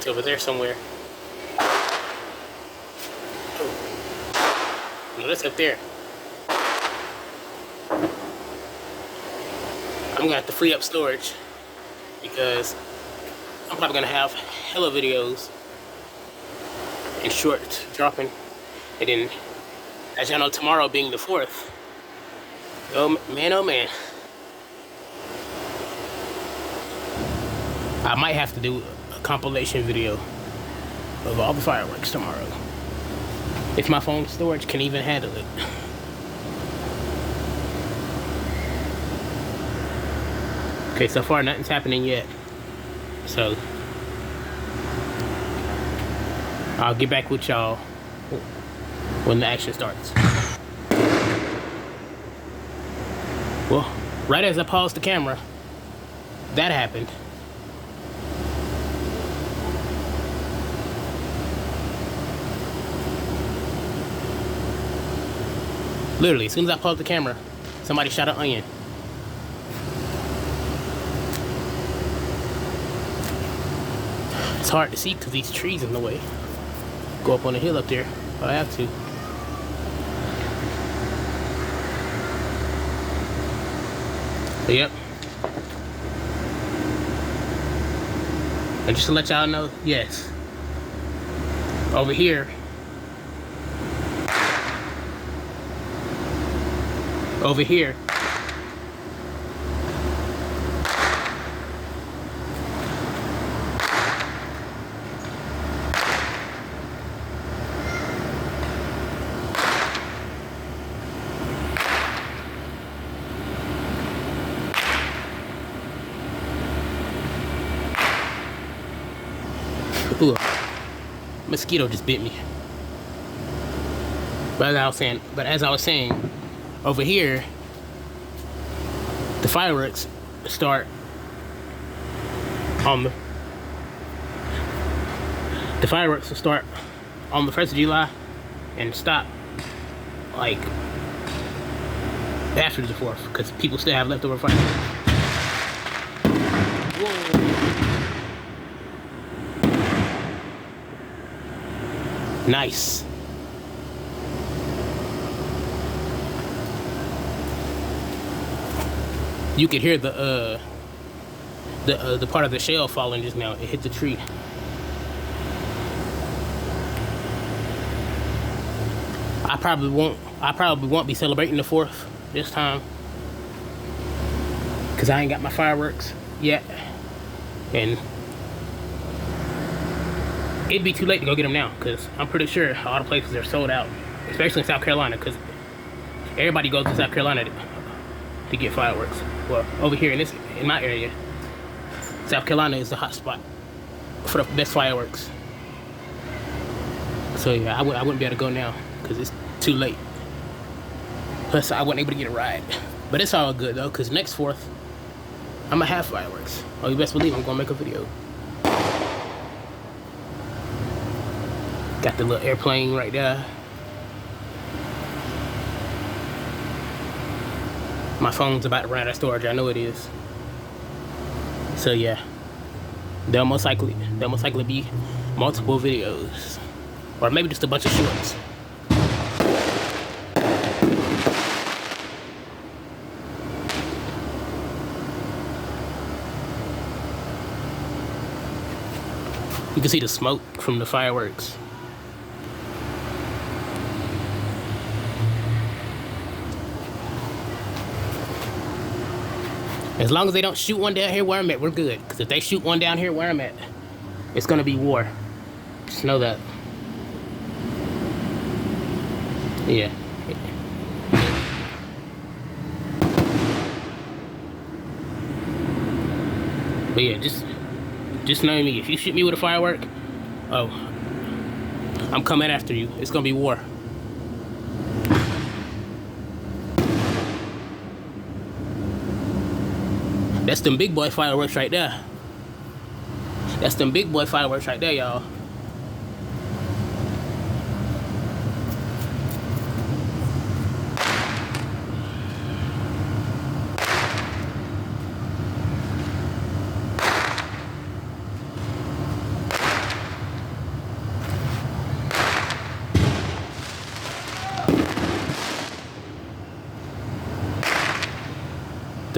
It's over there somewhere. No, that's up there. I'm gonna have to free up storage because I'm probably gonna have hella videos and shorts dropping. And then, as y'all know, tomorrow being the 4th, oh man, I might have to do a compilation video of all the fireworks tomorrow, if my phone storage can even handle it. Okay, so far nothing's happening yet, so I'll get back with y'all when the action starts. Well, right as I paused the camera, that happened. Literally, as soon as I paused the camera, somebody shot an onion. It's hard to see because these trees in the way. Go up on the hill up there if I have to. But yep. And just to let y'all know, yes. Over here. Over here. Ooh, mosquito just bit me. But as I was saying, over here, the fireworks start on the fireworks will start on the 1st of July and stop like after the 4th because people still have leftover fireworks. Whoa. Nice. You could hear the part of the shell falling just now. It hit the tree. I probably won't be celebrating the 4th this time because I ain't got my fireworks yet, and it'd be too late to go get them now because I'm pretty sure all the places are sold out, especially in South Carolina because everybody goes to South Carolina to get fireworks. Well, over here in my area, South Carolina is the hot spot for the best fireworks. So yeah, I wouldn't be able to go now because it's too late. Plus, I wasn't able to get a ride. But it's all good though, because next 4th, I'm gonna have fireworks. Oh, you best believe I'm gonna make a video. Got the little airplane right there. My phone's about to run out of storage. I know it is. So yeah, there'll most likely be multiple videos, or maybe just a bunch of shorts. You can see the smoke from the fireworks. As long as they don't shoot one down here where I'm at, we're good. Because if they shoot one down here where I'm at, it's gonna be war. Just know that. Yeah. But yeah, just know me. If you shoot me with a firework, oh, I'm coming after you. It's gonna be war. That's them big boy fireworks right there. That's them big boy fireworks right there, y'all.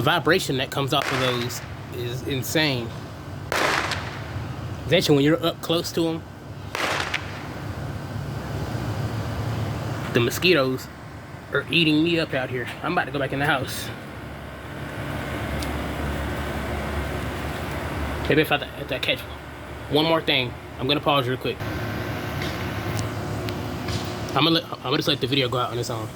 vibration that comes off of those is insane. Eventually, when you're up close to them, the mosquitoes are eating me up out here. I'm about to go back in the house. Maybe if I catch one more thing, I'm gonna pause real quick. I'm gonna just let the video go out on its own.